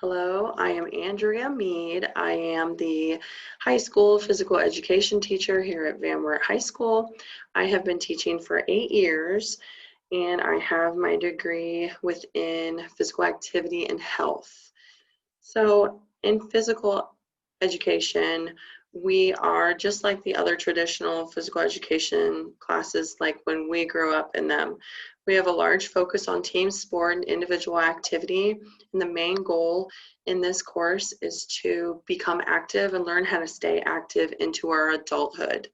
Hello, I am Andrea Mead. I am the high school physical education teacher here at VWHS High School. I have been teaching for 8 years and I have my degree within physical activity and health. So in physical education, we are just like the other traditional physical education classes, like when we grew up in them. We have a large focus on team sport and individual activity, and the main goal in this course is to become active and learn how to stay active into our adulthood.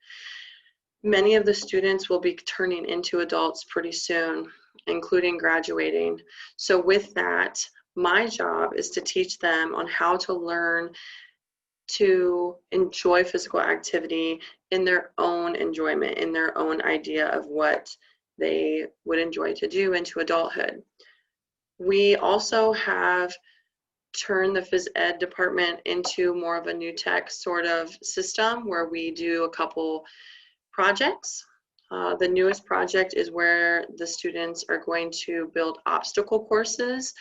Many of the students will be turning into adults pretty soon, including graduating. So with that, my job is to teach them on how to learn to enjoy physical activity in their own enjoyment, in their own idea of what they would enjoy to do into adulthood. We also have turned the phys ed department into more of a new tech sort of system where we do a couple projects. The newest project is where the students are going to build obstacle courses,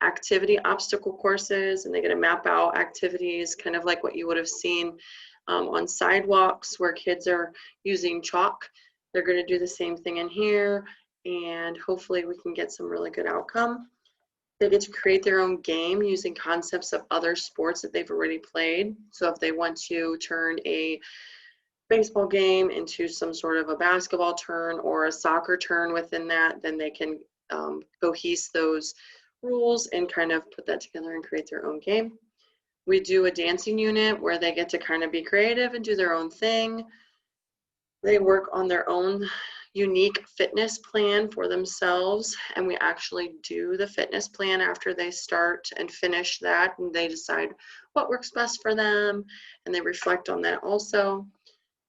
activity obstacle courses, and they get to map out activities kind of like what you would have seen on sidewalks where kids are using chalk. They're going to do the same thing in here, and hopefully we can get some really good outcome. They get to create their own game using concepts of other sports that they've already played. So if they want to turn a baseball game into some sort of a basketball turn or a soccer turn within that, then they can cohese those rules and kind of put that together and create their own game. We do a dancing unit where they get to kind of be creative and do their own thing. They work on their own unique fitness plan for themselves, and we actually do the fitness plan after they start and finish that, and they decide what works best for them, and they reflect on that also.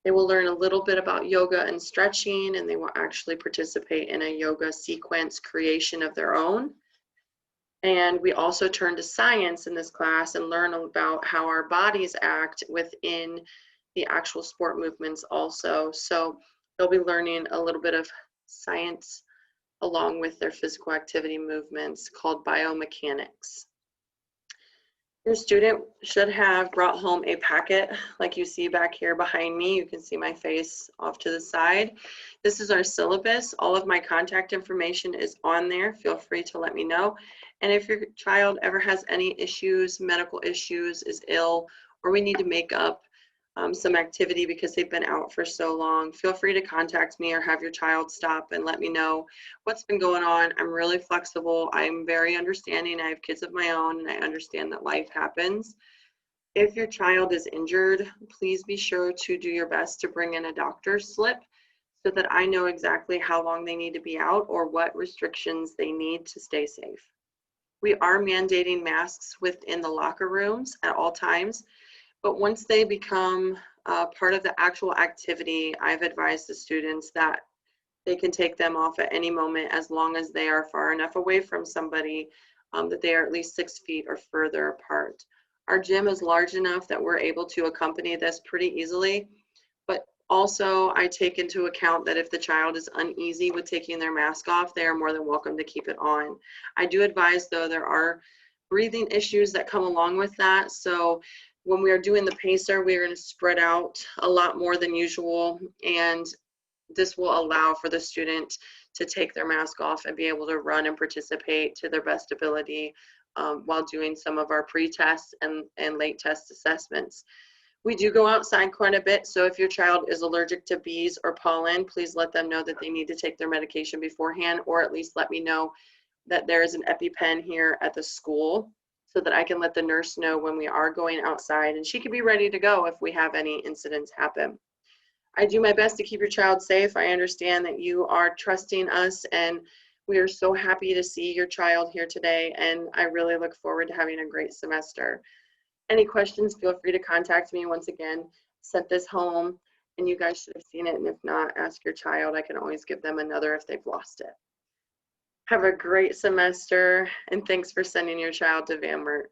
They will learn a little bit about yoga and stretching, and they will actually participate in a yoga sequence creation of their own. And we also turn to science in this class and learn about how our bodies act within the actual sport movements also. So they'll be learning a little bit of science along with their physical activity movements called biomechanics. Your student should have brought home a packet like you see back here behind me. You can see my face off to the side. This is our syllabus. All of my contact information is on there. Feel free to let me know. And if your child ever has any issues, medical issues, is ill, or we need to make up some activity because they've been out for so long, feel free to contact me or have your child stop and let me know what's been going on. I'm really flexible. I'm very understanding. I have kids of my own and I understand that life happens. If your child is injured, please be sure to do your best to bring in a doctor's slip so that I know exactly how long they need to be out or what restrictions they need to stay safe. We are mandating masks within the locker rooms at all times. But once they become part of the actual activity, I've advised the students that they can take them off at any moment as long as they are far enough away from somebody that they are at least 6 feet or further apart. Our gym is large enough that we're able to accompany this pretty easily, but also I take into account that if the child is uneasy with taking their mask off, they are more than welcome to keep it on. I do advise, though, there are breathing issues that come along with that, so when we are doing the pacer, we are going to spread out a lot more than usual, and this will allow for the student to take their mask off and be able to run and participate to their best ability while doing some of our pre-tests and late test assessments. We do go outside quite a bit, so if your child is allergic to bees or pollen, please let them know that they need to take their medication beforehand, or at least let me know that there is an EpiPen here at the school, so that I can let the nurse know when we are going outside and she can be ready to go if we have any incidents happen. I do my best to keep your child safe. I understand that you are trusting us and we are so happy to see your child here today, and I really look forward to having a great semester. Any questions, feel free to contact me. Once again, sent this home and you guys should have seen it, and if not, ask your child. I can always give them another if they've lost it. Have a great semester, and thanks for sending your child to VWHS.